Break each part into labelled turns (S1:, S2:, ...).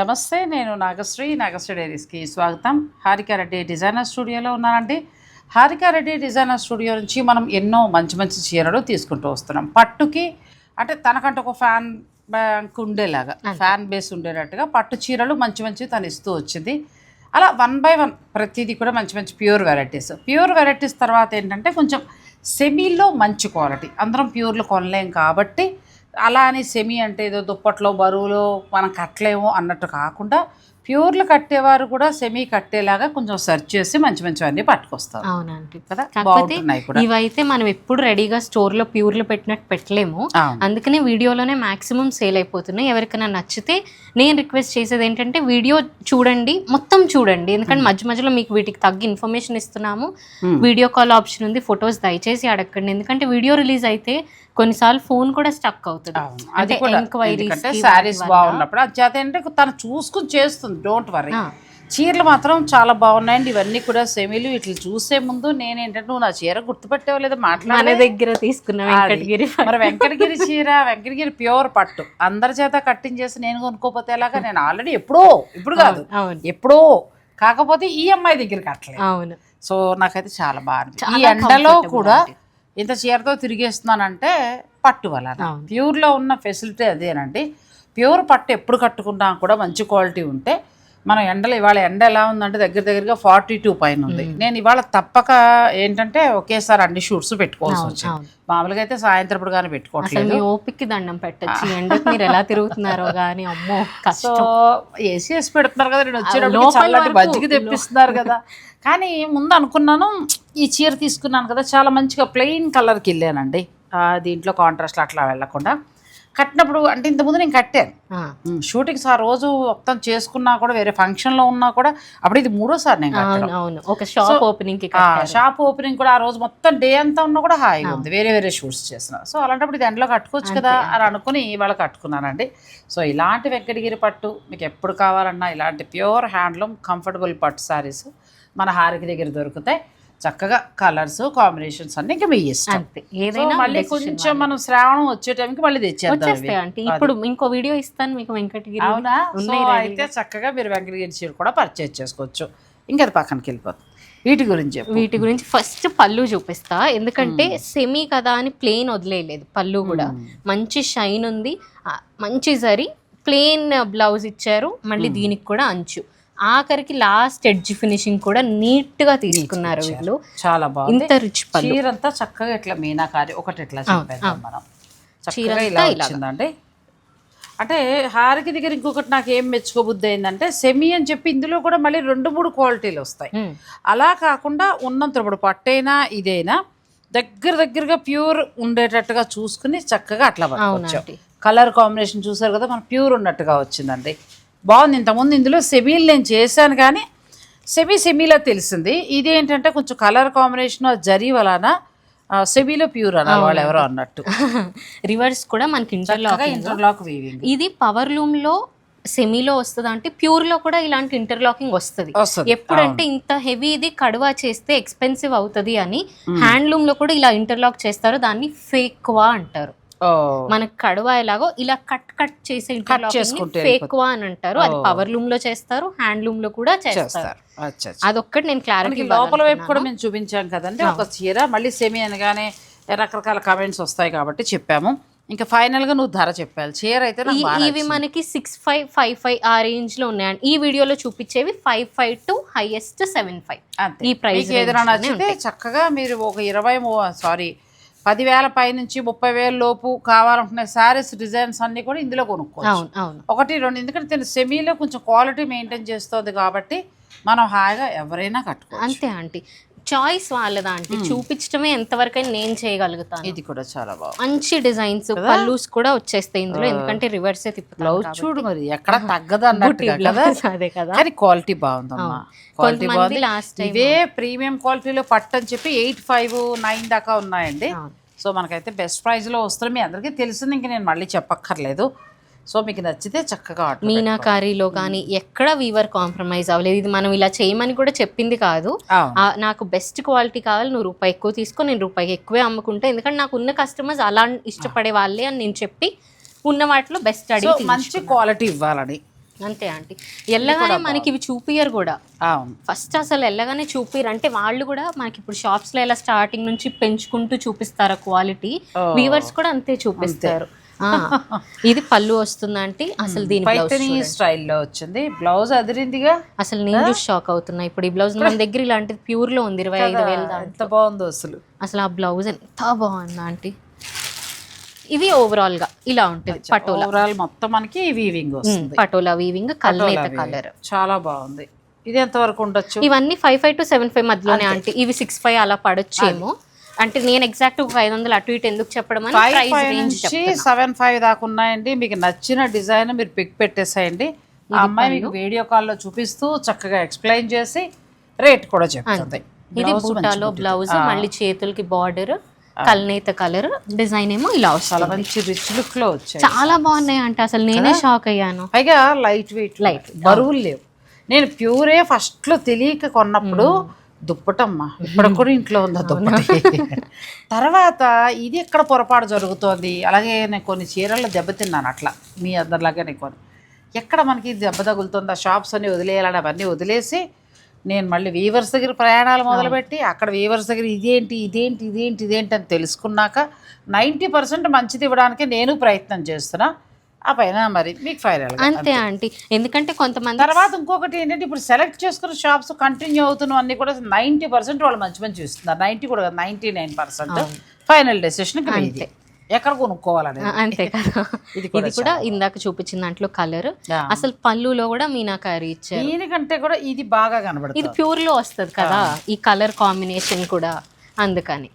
S1: నమస్తే, నేను నాగశ్రీ డైరీస్కి స్వాగతం. హారిక రెడ్డి డిజైనర్ స్టూడియోలో ఉన్నానండి. హారిక రెడ్డి డిజైనర్ స్టూడియో నుంచి మనం ఎన్నో మంచి మంచి చీరలు తీసుకుంటూ వస్తున్నాం. పట్టుకి అంటే తనకంటే ఒక ఫ్యాన్ బ్యాంక్ ఉండేలాగా, ఫ్యాన్ బేస్ ఉండేటట్టుగా పట్టు చీరలు మంచి మంచి తను ఇస్తూ వచ్చింది. అలా 1 by 1 ప్రతిదీ కూడా మంచి మంచి ప్యూర్ వెరైటీస్ తర్వాత ఏంటంటే కొంచెం సెమీలో మంచి క్వాలిటీ. అందరం ప్యూర్లు కొనలేం కాబట్టి అలా అని సెమీ అంటే ఏదో దుప్పట్లో బరువులో మనం కట్టలేము అన్నట్టు కాకుండా ప్యూర్లు కట్టేవారు కూడా సెమీ కట్టేలాగా కొంచెం సెర్చ్ చేసి మంచి మంచివన్నీ పట్టుకొస్తారు.
S2: అవునండి
S1: కదా,
S2: కాకపోతే ఇవైతే మనం ఎప్పుడు రెడీగా స్టోర్లో ప్యూర్లు పెట్టినట్టు పెట్టలేము. అందుకనే వీడియోలోనే మాక్సిమం సేల్ అయిపోతున్నాయి. ఎవరికైనా నచ్చితే నేను రిక్వెస్ట్ చేసేది ఏంటంటే వీడియో చూడండి, మొత్తం చూడండి. ఎందుకంటే మధ్య మధ్యలో మీకు వీటికి తగ్గ ఇన్ఫర్మేషన్ ఇస్తున్నాము. వీడియో కాల్ ఆప్షన్ ఉంది, ఫొటోస్ దయచేసి అడగండి. ఎందుకంటే వీడియో రిలీజ్ అయితే కొన్నిసార్లు ఫోన్ కూడా స్టక్ అవుతుంది.
S1: అది ఎంక్వైరీస్ శారీస్ బాగున్నప్పుడు అది చేత అంటే తను చూసుకుని చేస్తుంది. Don't worry. చీరలు మాత్రం చాలా బాగున్నాయండి. ఇవన్నీ కూడా సెమీలు. ఇట్లా చూసే ముందు నేనేంటంటే నువ్వు నా చీర గుర్తుపెట్టావో లేదో మాట్లాడే దగ్గర
S2: తీసుకున్నా వెంకటగిరి.
S1: మరి వెంకటగిరి చీర, వెంకటగిరి ప్యూర్ పట్టు అందరి చేత కట్టింగ్ చేసి నేను కొనుక్కోపోతే ఎలాగా? నేను ఆల్రెడీ ఇప్పుడు కాదు ఎప్పుడో, కాకపోతే ఈ అమ్మాయి దగ్గర కట్టలేదు.
S2: అవును.
S1: సో నాకైతే చాలా బాగుంది. ఈ ఎండలో కూడా ఇంత చీరతో తిరిగేస్తున్నానంటే పట్టు వల్ల. ప్యూర్లో ఉన్న ఫెసిలిటీ అదేనండి. ప్యూర్ పట్టు ఎప్పుడు కట్టుకున్నా కూడా మంచి క్వాలిటీ ఉంటే మనం ఇవాళ ఎండ ఎలా ఉందంటే దగ్గరగా 42 పైన ఉంది. నేను ఇవాళ తప్పక ఏంటంటే ఒకేసారి అన్ని షూట్స్ పెట్టుకోవాల్సి వచ్చింది. మామూలుగా అయితే సాయంత్రం కానీ పెట్టుకోవట్లేదు.
S2: ఓపిక దండం పెట్టచ్చు. ఎండకు మీరు ఎలా తిరుగుతున్నారో కానీ అమ్మో.
S1: సో ఏసీ వేసి పెడుతున్నారు కదా, నేను వచ్చేటప్పుడు చల్లటి మజ్జిగ తెప్పిస్తున్నారు కదా. కానీ ముందు అనుకున్నాను ఈ చీర తీసుకున్నాను కదా, చాలా మంచిగా ప్లెయిన్ కలర్కి వెళ్ళానండి. దీంట్లో కాంట్రాస్ట్ అట్లా వెళ్ళకుండా కట్టినప్పుడు అంటే ఇంతకుముందు నేను కట్టాను షూటింగ్స్. ఆ రోజు మొత్తం చేసుకున్నా కూడా వేరే ఫంక్షన్లో ఉన్నా కూడా అప్పుడు ఇది 3వ సారి నేను షాప్ ఓపెనింగ్ కూడా ఆ రోజు మొత్తం డే అంతా ఉన్నా కూడా హాయిగా ఉంది. వేరే షూట్స్ చేసిన. సో అలాంటప్పుడు ఇది ఎండలో కట్టుకోవచ్చు కదా అని అనుకుని ఇవాళ కట్టుకున్నానండి. సో ఇలాంటి వెంకటగిరి పట్టు మీకు ఎప్పుడు కావాలన్నా ఇలాంటి ప్యూర్ హ్యాండ్లూమ్ కంఫర్టబుల్ పట్టు శారీస్ మన హారిక దగ్గర దొరుకుతాయి. చక్కగా కలర్స్ కాంబినేషన్స్ అన్ని ఇంకా మీ ఇష్టం. ఏదైనా మళ్ళీ కొంచెం మనం శ్రావణం వచ్చే టైంకి మళ్ళీ తెచ్చేద్దాం.
S2: ఇప్పుడు ఇంకో వీడియో ఇస్తాను మీకు వెంకటగిరి.
S1: అవునా? అయితే చక్కగా మీరు వెంకటగిరి చీర కూడా పర్చేజ్ చేసుకోవచ్చు. ఇంకా అది పక్కనకి వెళ్ళిపోతుంది. వీటి గురించి
S2: ఫస్ట్ పళ్ళు చూపిస్తా. ఎందుకంటే సెమీ కదా అని ప్లెయిన్ వదిలేయలేదు. పళ్ళు కూడా మంచి షైన్ ఉంది, మంచి జరీ, ప్లెయిన్ బ్లౌజ్ ఇచ్చారు. మళ్ళీ దీనికి కూడా అంచు, ఆఖరికి లాస్ట్ ఎడ్జ్ ఫినిషింగ్ కూడా నీట్ గా తీసుకున్నారు వీళ్ళు.
S1: చాలా బాగుంది.
S2: ఇంత రిచ్ పళ్ళు.
S1: చీరంతా చక్కగా ఇట్లా మీనాకారి ఒకటి ఇట్లా చెప్పేద్దాం మనం. చక్కగా ఇలా వచ్చిందండి. అంటే హారిక దగ్గర ఇంకొకటి నాకు ఏం మెచ్చుకోబుద్ధి అయిందంటే సెమీ అని చెప్పి ఇందులో కూడా మళ్ళీ 2-3 క్వాలిటీలు వస్తాయి. అలా కాకుండా ఉన్నంత ఇప్పుడు పట్టైనా ఇదైనా దగ్గరగా ప్యూర్ ఉండేటట్టుగా చూసుకుని చక్కగా అట్లా పట్టుకోవచ్చు. కలర్ కాంబినేషన్ చూసారు కదా, మన ప్యూర్ ఉన్నట్టుగా వచ్చిందండి. బాగుంది. ఇంతకుముందు ఇందులో సెమీలు నేను చేశాను కానీ సెమీలో తెలిసింది. ఇది ఏంటంటే కొంచెం కలర్ కాంబినేషన్ జరీ వలన సెమీలో ప్యూర్ అన్నారు వాళ్ళు ఎవరో అన్నట్టు.
S2: రివర్స్ కూడా మనకి ఇంటర్లాక్ వీవింగ్. ఇది పవర్ లూమ్ లో సెమీలో వస్తుంది అంటే ప్యూర్ లో కూడా ఇలాంటి ఇంటర్లాకింగ్ వస్తుంది. ఎప్పుడంటే ఇంత హెవీ ఇది కడువా చేస్తే ఎక్స్పెన్సివ్ అవుతుంది అని హ్యాండ్లూమ్ లో కూడా ఇలా ఇంటర్లాక్ చేస్తారు. దాన్ని ఫేక్వా అంటారు. మనకు కడువా ఎలాగో ఇలా కట్ చేసే ఫేక్వా అని అంటారు. అది పవర్ లూమ్ లో చేస్తారు, హ్యాండ్ లూమ్ లో కూడా చేస్తారు. అదొక్కటి నేను క్లారిటీ.
S1: లోపల వైపు కూడా మేము చూపించాం కదండి ఒక చీర. మళ్ళీ సెమీ అనగానే రకరకాల కమెంట్స్ వస్తాయి కాబట్టి చెప్పాము. ఇంకా ఫైనల్ గా నువ్వు ధర చెప్పాలి. చీర అయితే
S2: ఇవి మనకి 6555 ఆ రేంజ్ లో ఉన్నాయండి. ఈ వీడియోలో చూపించేవి 55 టు హైయెస్ట్ 75. ఈ ప్రైస్
S1: ఏదైనా నచ్చితే చక్కగా మీరు ఒక 10,000 పై నుంచి 30,000 లోపు కావాలనుకునే శారీస్ డిజైన్స్ అన్ని కూడా ఇందులో కొనుక్కోవచ్చు. 1-2 ఎందుకంటే సెమీలో కొంచెం క్వాలిటీ మెయింటైన్ చేస్తుంది కాబట్టి మనం హాయిగా ఎవరైనా కట్టుకోవచ్చు.
S2: అంతే ఆంటీ, చాయిస్ వాళ్ళదా ఆంటీ. చూపించడమే ఎంతవరకు నేను చేయగలుగుతాను.
S1: ఇది కూడా చాలా బాగుంది.
S2: మంచి డిజైన్స్, పల్లూస్ కూడా వచ్చేస్తాయి ఇందులో. ఎందుకంటే రివర్స్
S1: బ్లౌజ్ చూడు మరి ఎక్కడ తగ్గదు అదే కదా. కానీ క్వాలిటీ బాగుందమ్మా. క్వాలిటీ బాగుంది. ఇవే ప్రీమియం క్వాలిటీలో పట్టు అని చెప్పి 859 దాకా ఉన్నాయండి. సో మనకైతే బెస్ట్ ప్రైస్ లో వస్తుంది. మీ అందరికీ తెలిసింది, ఇంక నేను మళ్ళీ చెప్పక్కర్లేదు. సో మీకు నచ్చితే చక్కగా
S2: మీనాకారీలో కానీ ఎక్కడ వీవర్ కాంప్రమైజ్ అవ్వలేదు. ఇది మనం ఇలా చేయమని కూడా చెప్పింది కాదు. నాకు బెస్ట్ క్వాలిటీ కావాలి, నువ్వు రూపాయి ఎక్కువ తీసుకో, నేను రూపాయికి ఎక్కువే అమ్ముకుంటా. ఎందుకంటే నాకు ఉన్న కస్టమర్స్ అలా ఇష్టపడే వాళ్ళే అని నేను చెప్పి ఉన్న వాటిలో బెస్ట్ అడిగి
S1: మంచి క్వాలిటీ ఇవ్వాలని
S2: అంతే ఆంటీ. ఎల్లగానే మనకి ఇవి చూపియరు కూడా.
S1: అవును,
S2: ఫస్ట్ అసలు ఎల్లగానే చూపియరు. అంటే వాళ్ళు కూడా మనకి ఇప్పుడు షాప్స్ లో ఎలా స్టార్టింగ్ నుంచి పెంచుకుంటూ చూపిస్తారు క్వాలిటీ, వీవర్స్ కూడా అంతే చూపిస్తారు. ఇది పళ్ళు వస్తుందంటే అసలు దీని
S1: పైతని స్టైల్లో వచ్చింది. బ్లౌజ్ అదిరిందిగా,
S2: అసలు నేను చూసి షాక్ అవుతున్నా. ఇప్పుడు ఈ బ్లౌజ్ మన దగ్గర ఇలాంటిది ప్యూర్ లో ఉంది 25,000.
S1: ఎంత బాగుందో అసలు.
S2: అసలు ఆ బ్లౌజ్ ఎంత బాగుంది ఆంటీ. ఇది ఓవరాల్ గా ఇలా ఉంటుంది. పటోలా
S1: ఓవరాల్ మొత్తం మనకి వీవింగ్ వస్తుంది.
S2: పటోలా వీవింగ్, కల్నేత కలర్
S1: చాలా బాగుంది. ఇది ఎంత వరకు ఉండొచ్చు?
S2: ఇవన్నీ 55 to 75 మధ్యలోనే ఆంటీ. ఇవి 65 అలా పడొచ్చేమో. అంటే నేను ఎగ్జాక్ట్ 500 అటు ఇటు ఎందుకు చెప్పడం అని ప్రైస్ రేంజ్
S1: 75 దాకా ఉన్నాయండి. మీకు నచ్చిన డిజైన్ మీరు పిక్ పెట్టేసేయండి. ఆ అమ్మాయి మీకు వీడియో కాల్లో చూపిస్తూ చక్కగా ఎక్స్ప్లెయిన్ చేసి రేట్ కూడా చెప్తుంది.
S2: ఇది బూటాలో బ్లౌజ్, మళ్ళీ చేతులకి బార్డర్, కల్నేత కలర్, డిజైన్ ఏమో ఇలా వస్తుంది.
S1: చాలా మంచి రిచ్ లుక్ లో వచ్చాయి.
S2: చాలా బాగున్నాయి అంటే అసలు నేనే షాక్ అయ్యాను.
S1: పైగా లైట్ వెయిట్, బరువులు లేవు. నేను ప్యూరే ఫస్ట్ లో తెలియక కొన్నప్పుడు దుప్పటమ్మా, ఇప్పుడు కూడా ఇంట్లో ఉందా దుప్పటి. తర్వాత ఇది ఎక్కడ పొరపాటు జరుగుతోంది. అలాగే నేను కొన్ని చీరల్లో దెబ్బతిన్నాను అట్లా, మీ అందరిలాగే నేను కొన్ని ఎక్కడ మనకి దెబ్బ తగులుతుందా షాప్స్ అన్ని వదిలేయాలని అవన్నీ వదిలేసి నేను మళ్ళీ వీవర్స్ దగ్గర ప్రయాణాలు మొదలుపెట్టి అక్కడ వీవర్స్ దగ్గర ఇదేంటి అని తెలుసుకున్నాక 90% మంచిది ఇవ్వడానికి నేను ప్రయత్నం చేస్తున్నా. ఆ పైన మరి మీకు ఫైనల్
S2: అంతే ఆంటీ. ఎందుకంటే కొంతమంది
S1: తర్వాత ఇంకొకటి ఏంటంటే ఇప్పుడు సెలెక్ట్ చేసుకున్న షాప్స్ కంటిన్యూ అవుతున్న అన్ని కూడా 90% వాళ్ళు మంచి ఇస్తున్నారు. 90 కూడా 99% ఫైనల్ డెసిషన్ ఎక్కడ కొనుక్కోవాలని.
S2: అంతే కదా. ఇది కూడా ఇందాక చూపించిన దాంట్లో కలర్, అసలు పళ్ళులో కూడా మీనాకారి ఇచ్చారు.
S1: దీనికంటే కూడా ఇది బాగా కనబడుతుంది.
S2: ఇది ప్యూర్ లో వస్తుంది కదా ఈ కలర్ కాంబినేషన్ కూడా. అందుకని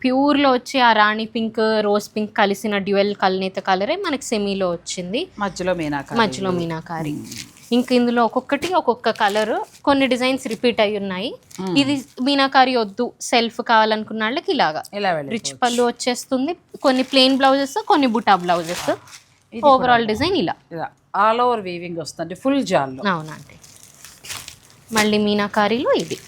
S2: ప్యూర్ లో వచ్చి ఆ రాణి పింక్, రోజ్ పింక్ కలిసిన డ్యూయల్ కల్నేత కలరే మనకి సెమీలో వచ్చింది. మధ్యలో మీనాకారి. ఇంక ఇందులో ఒక్కొక్క కలర్, కొన్ని డిజైన్స్ రిపీట్ అయి ఉన్నాయి. ఇది మీనాకారి వద్దు, సెల్ఫ్ కావాలనుకున్న వాళ్ళకి ఇలాగా రిచ్ పళ్ళు వచ్చేస్తుంది. కొన్ని ప్లెయిన్ బ్లౌజెస్, కొన్ని బుటా బ్లౌజెస్. ఓవరాల్ డిజైన్ ఇలా
S1: ఆల్ ఓవర్ వీవింగ్ వస్తుంది ఫుల్ జాల్.
S2: అవునండి. మళ్ళీ మీనాకారిలో ఇది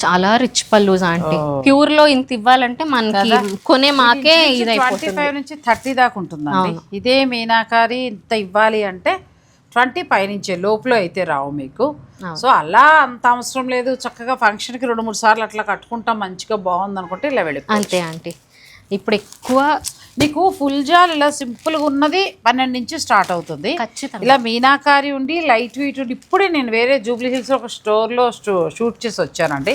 S2: చాలా రిచ్ పల్లూస్ ఆంటీ. ప్యూర్ లో ఇంత ఇవ్వాలంటే మనకి కొనే మాకే
S1: 25 నుంచి 30 దాకా ఉంటుందండి. ఇదే మీనాకారి ఇంత ఇవ్వాలి అంటే 20 పైనుంచే, లోపల అయితే రావు మీకు. సో అలా అంత అవసరం లేదు. చక్కగా ఫంక్షన్కి 2-3 సార్లు అట్లా కట్టుకుంటాం, మంచిగా బాగుంది అనుకుంటే ఇలా వెళ్ళి
S2: అంతే ఆంటీ. ఇప్పుడు ఎక్కువ
S1: నీకు ఫుల్ జాల్ ఇలా సింపుల్గా ఉన్నది 12 నుంచి స్టార్ట్ అవుతుంది. ఇలా మీనాకారి ఉండి లైట్ వెయిట్ ఉండి. ఇప్పుడే నేను వేరే జూబ్లీ హిల్స్ ఒక స్టోర్లో షూట్ చేసి వచ్చానండి.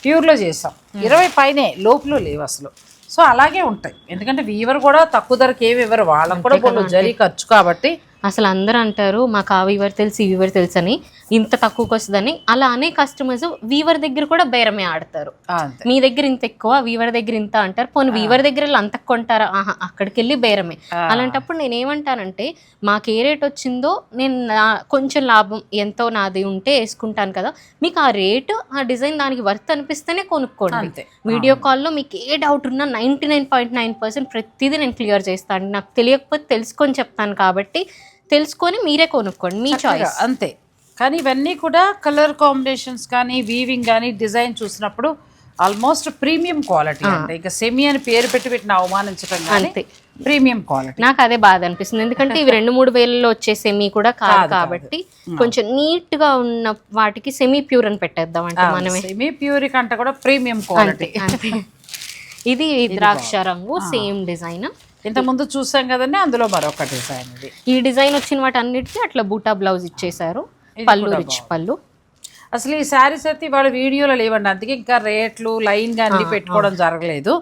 S1: ప్యూర్లో చేసాం. 20 పైనే, లోపల లేవు అసలు. సో అలాగే ఉంటాయి. ఎందుకంటే వీవర్ కూడా తక్కువ ధరకి ఏమి ఇవ్వరు, వాళ్ళకు కూడా జరీ ఖర్చు కాబట్టి.
S2: అసలు అందరూ అంటారు మాకు ఆ వీవర్ తెలుసు, ఈ వీవర్ తెలుసు అని, ఇంత తక్కువకి వస్తుందని. అలా అనే కస్టమర్స్ వీవర్ దగ్గర కూడా బేరమే ఆడతారు. మీ దగ్గర ఇంత ఎక్కువ, వీవర్ దగ్గర ఇంత అంటారు. పోనీ వీవర్ దగ్గర అంత కొంటారా, అక్కడికి వెళ్ళి బేరమే. అలాంటప్పుడు నేనేమంటానంటే మాకు ఏ రేట్ వచ్చిందో నేను కొంచెం లాభం ఎంతో నాది ఉంటే వేసుకుంటాను కదా. మీకు ఆ రేటు, ఆ డిజైన్ దానికి వర్త్ అనిపిస్తేనే కొనుక్కోండి. వీడియో కాల్లో మీకు ఏ డౌట్ ఉన్నా 99.9% ప్రతిదీ నేను క్లియర్ చేస్తాను. నాకు తెలియకపోతే తెలుసుకొని చెప్తాను కాబట్టి తెలుసుకొని మీరే కొనుక్కోండి, మీ చాయిస్.
S1: అంతే. కానీ ఇవన్నీ కూడా కలర్ కాంబినేషన్స్ కానీ, వీవింగ్ కానీ, డిజైన్ చూసినప్పుడు ఆల్మోస్ట్ ప్రీమియం క్వాలిటీ అంటే ఇంకా సెమీ అని పేరు పెట్టిన అవమానించడం కానీ ప్రీమియం క్వాలిటీ.
S2: నాకు అదే బాధ అనిపిస్తుంది. ఎందుకంటే ఇవి 2-3 వేలలో వచ్చే సెమీ కూడా కాదు కాబట్టి కొంచెం నీట్ గా ఉన్న వాటికి సెమీ ప్యూర్ అని పెట్టేద్దాం అంటే మనమే.
S1: సెమీ ప్యూర్ కంటే కూడా ప్రీమియం క్వాలిటీ.
S2: ఇది ద్రాక్ష రంగు, సేమ్ డిజైన్.
S1: ఇంత ముందు చూసాం కదండి, అందులో మరొక డిజైన్.
S2: ఈ డిజైన్ వచ్చిన వాటి అన్నిటికీ అట్లా బూటా బ్లౌజ్ ఇచ్చేసారు. పళ్ళు రిచ్ పళ్ళు.
S1: అసలు ఈ శారీస్ అయితే ఇవాళ వీడియోలో లేవండి, అందుకే ఇంకా రేట్లు లైన్గా అన్ని పెట్టుకోవడం జరగలేదు.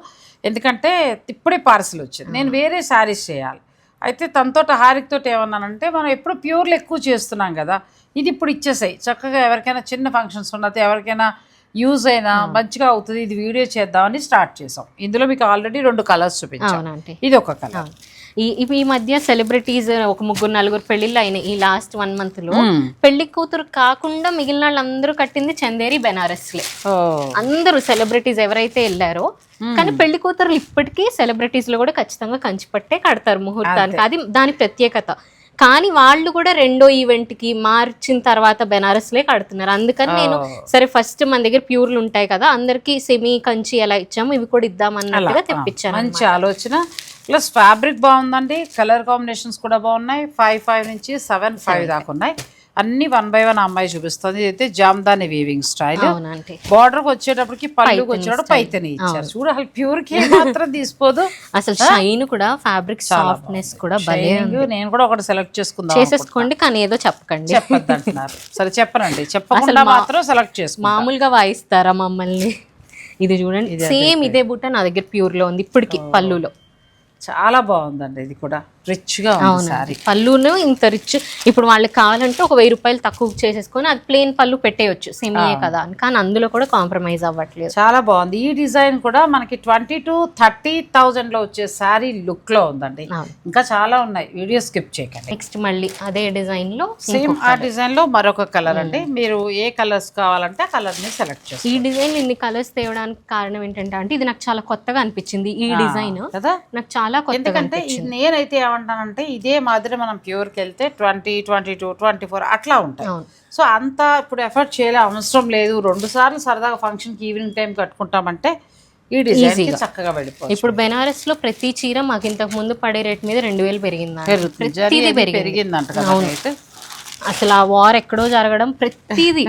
S1: ఎందుకంటే ఇప్పుడే పార్సల్ వచ్చింది. నేను వేరే శారీస్ చేయాలి. అయితే తనతో హారిక్తో ఏమన్నానంటే మనం ఎప్పుడు ప్యూర్లు ఎక్కువ చేస్తున్నాం కదా, ఇది ఇప్పుడు ఇచ్చేసాయి చక్కగా. ఎవరికైనా చిన్న ఫంక్షన్స్ ఉన్నది, ఎవరికైనా యూజ్ అయినా మంచిగా అవుతుంది, ఇది వీడియో చేద్దామని స్టార్ట్ చేసాం. ఇందులో మీకు ఆల్రెడీ 2 కలర్స్ చూపించాను. ఇది ఒక కలర్.
S2: ఈ మధ్య సెలబ్రిటీస్ ఒక 3-4 పెళ్లిళ్ళు అయినాయి ఈ లాస్ట్ 1 month లో. పెళ్లి కూతురు కాకుండా మిగిలిన వాళ్ళందరూ కట్టింది చందేరి బెనారస్లే. అందరూ సెలబ్రిటీస్ ఎవరైతే వెళ్ళారో. కానీ పెళ్లి కూతురు ఇప్పటికీ సెలబ్రిటీస్ లో కూడా ఖచ్చితంగా కంచిపట్టే కడతారు ముహూర్తానికి, అది దాని ప్రత్యేకత. కానీ వాళ్ళు కూడా 2వ ఈవెంట్ కి మార్చిన తర్వాత బెనారస్లే కడుతున్నారు. అందుకని నేను సరే ఫస్ట్ మన దగ్గర ప్యూర్లు ఉంటాయి కదా, అందరికి సెమీ కంచి ఎలా ఇచ్చాము ఇవి కూడా ఇద్దామన్నట్టుగా తెప్పించాను.
S1: మంచి ఆలోచన. ప్లస్ ఫ్యాబ్రిక్ బాగుందండి, కలర్ కాంబినేషన్స్ కూడా బాగున్నాయి. 5 నుంచి 7 దాకా ఉన్నాయి. అన్ని 1 by 1 అమ్మాయి చూపిస్తుంది. ఇదైతే జామ్దాని వీవింగ్ స్టైల్. బార్డర్ వచ్చేటప్పటికి పళ్ళుకి వచ్చేటప్పుడు పైతని ఇచ్చారు. చూడు అసలు ప్యూర్ కే మాత్రం తీసిపోదు.
S2: అసలు షైన్ కూడా, ఫ్యాబ్రిక్ సాఫ్ట్నెస్ కూడా భలే ఉంది.
S1: నేను కూడా ఒకటి సెలెక్ట్
S2: చేసేసుకోండి, కానీ ఏదో చెప్పకండి.
S1: చెప్పద్దు అంటున్నారు. సరే చెప్పనండి, చెప్పకుండా మాత్రం సెలెక్ట్ చేసుకో.
S2: మామూలుగా వాయిస్తారా మమ్మల్ని? ఇది చూడండి, సేమ్ ఇదే బుట్ట నా దగ్గర ప్యూర్ లో ఉంది ఇప్పటికి. పళ్ళులో
S1: చాలా బాగుందండి, ఇది కూడా రిచ్ గా ఉంది సారీ.
S2: పళ్ళును ఇంత రిచ్. ఇప్పుడు వాళ్ళకి కావాలంటే ఒక 1000 రూపాయలు తక్కువ చేసేసుకొని అది ప్లేన్ పళ్ళు పెట్టేయచ్చు, సెమీయే కదా అని. కానీ అందులో కూడా కాంప్రమైజ్ అవ్వట్లేదు.
S1: చాలా బాగుంది. ఈ డిజైన్ కూడా మనకి 20,000 to 30,000 లో వచ్చే సారీ లుక్ లో ఉందండి. ఇంకా చాలా ఉన్నాయి, వీడియో స్కిప్ చేయకండి.
S2: నెక్స్ట్ మళ్ళీ అదే డిజైన్ లో
S1: సేమ్ ఆ డిజైన్ లో మరొక కలర్ అండి. మీరు ఏ కలర్స్ కావాలంటే ఆ కలర్ ని సెలెక్ట్ చేస్తారు.
S2: ఈ డిజైన్ ఇన్ని కలర్స్ తేవడానికి కారణం ఏంటంటే, అంటే ఇది నాకు చాలా కొత్తగా అనిపించింది. ఈ డిజైన్
S1: కదా నాకు
S2: చాలా కొత్తగా,
S1: ఎందుకంటే నేనైతే ఏమంటానంటే ఇదే మాదిరి మనం ప్యూర్కి వెళ్తే 20, 22, 24 అట్లా ఉంటాయి. సో అంత ఇప్పుడు ఎఫర్ట్ చేయలే అవసరం లేదు. 2 సార్లు సరదాగా ఫంక్షన్కి ఈవినింగ్ టైం కట్టుకుంటామంటే ఈ డిజైన్ చక్కగా వెళ్ళిపోతుంది.
S2: ఇప్పుడు బెనారస్ లో ప్రతి చీర మాకు ఇంతకు ముందు పడే రేట్ మీద 2000
S1: పెరిగిందంట.
S2: అసలు ఆ వార్ ఎక్కడో జరగడం, ప్రతిదీ